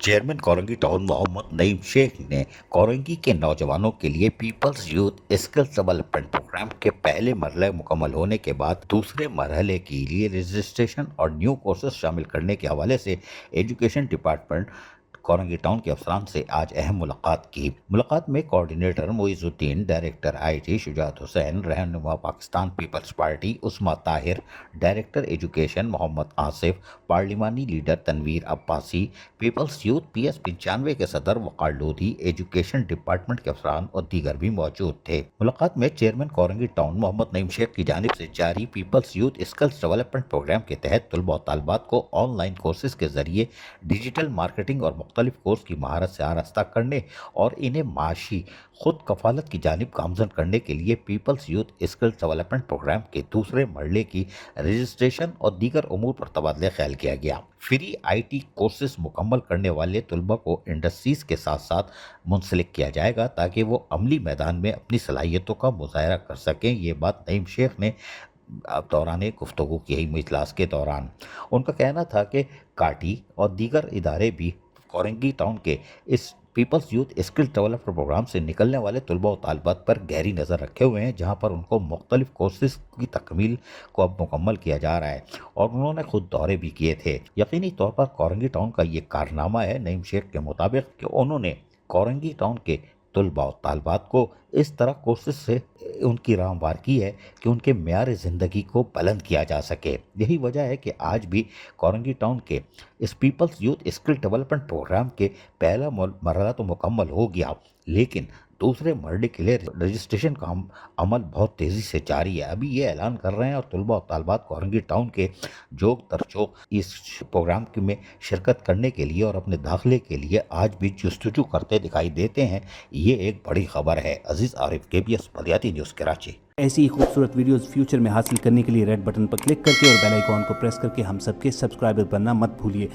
Chairman Korangi town Mohammad Naeem Sheikh ने कोरंगी के नौजवानों के लिए peoples youth skills development programme के पहले मरहले मुकम्मल होने के बाद दूसरे मरहले के लिए रजिस्ट्रेशन और न्यू कोर्सेज शामिल करने के हवाले से एजुकेशन डिपार्टमेंट कोरंगी टाउन के अफसरान से आज अहम मुलाकात की। मुलाकात में coordinator Moizuddin, director IT Shujaat Hussain, रहनुमा Pakistan peoples party Usma Tahir, director education Mohammad Asif, पार्लिमानी leader Tanveer Abbasi, peoples youth PS 95 के सदर वकार लोधी, एजुकेशन डिपार्टमेंट के अफसरान और दीगर भी मौजूद थे। मुलाकात में चेयरमैन कोरंगी टाउन मोहम्मद नईम शेख की जानिब से जारी peoples youth skills development programme के तहत तलबा और तालिबात को ऑनलाइन कोर्सेज के जरिए डिजिटल मार्केटिंग और मुख्तलिफ कोर्स की महारत से आरास्ता करने और इन्हें माशी खुद कफालत की जानिब गामजन करने के लिए peoples youth skills development programme के दूसरे मरहले की रजिस्ट्रेशन और दीगर उमूर पर तबादला ख्याल किया गया। फ्री IT कोर्सेज मुकम्मल करने वाले तलबा को इंडस्ट्रीज के साथ साथ मुंसलिक किया जाएगा ताकि वो अमली मैदान में अपनी सलाहियतों का मुजाहरा कर सकें। ये बात नईम शेख ने दौरान गुफ्तगू की इजलास के दौरान उनका कहना था कि काटी और दीगर इदारे भी कोरंगी टाउन के इस peoples youth skill development programme से निकलने वाले तलबा और तालिबात पर गहरी नज़र रखे हुए हैं, जहां पर उनको मुख्तलिफ कोर्सेज की तकमील को अब मुकम्मल किया जा रहा है और उन्होंने खुद दौरे भी किए थे। यकीनी तौर पर कोरंगी टाउन का ये कारनामा है नईम शेख के मुताबिक कि उन्होंने कोरंगी टाउन के तलबा और तालिबात को इस तरह कोर्सेज से उनकी राहवार की है कि उनके मेयार ज़िंदगी को बुलंद किया जा सके। यही वजह है कि आज भी कोरंगी टाउन के इस peoples youth skill development programme के पहला मरहला तो मुकम्मल हो गया, लेकिन दूसरे मरहले के लिए रजिस्ट्रेशन का अमल बहुत तेज़ी से जारी है। अभी ये ऐलान कर रहे हैं और तलबा और तालिबात कोरंगी टाउन के जोग तरचोग इस प्रोग्राम में शिरकत करने के लिए और अपने दाखिले के लिए आज भी जस्तजू करते दिखाई देते हैं। ये एक बड़ी खबर है। अजीज़ आरिफ, KBS बलियाती न्यूज़, कराची। ऐसी ही खूबसूरत वीडियोस फ्यूचर में हासिल करने के लिए रेड बटन पर क्लिक करके और बेल आइकॉन को प्रेस करके हम सबके सब्सक्राइबर बनना मत भूलिए।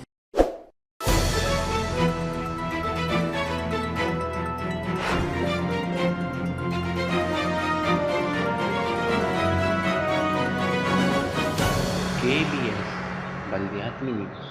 KBS बलियाती न्यूज़।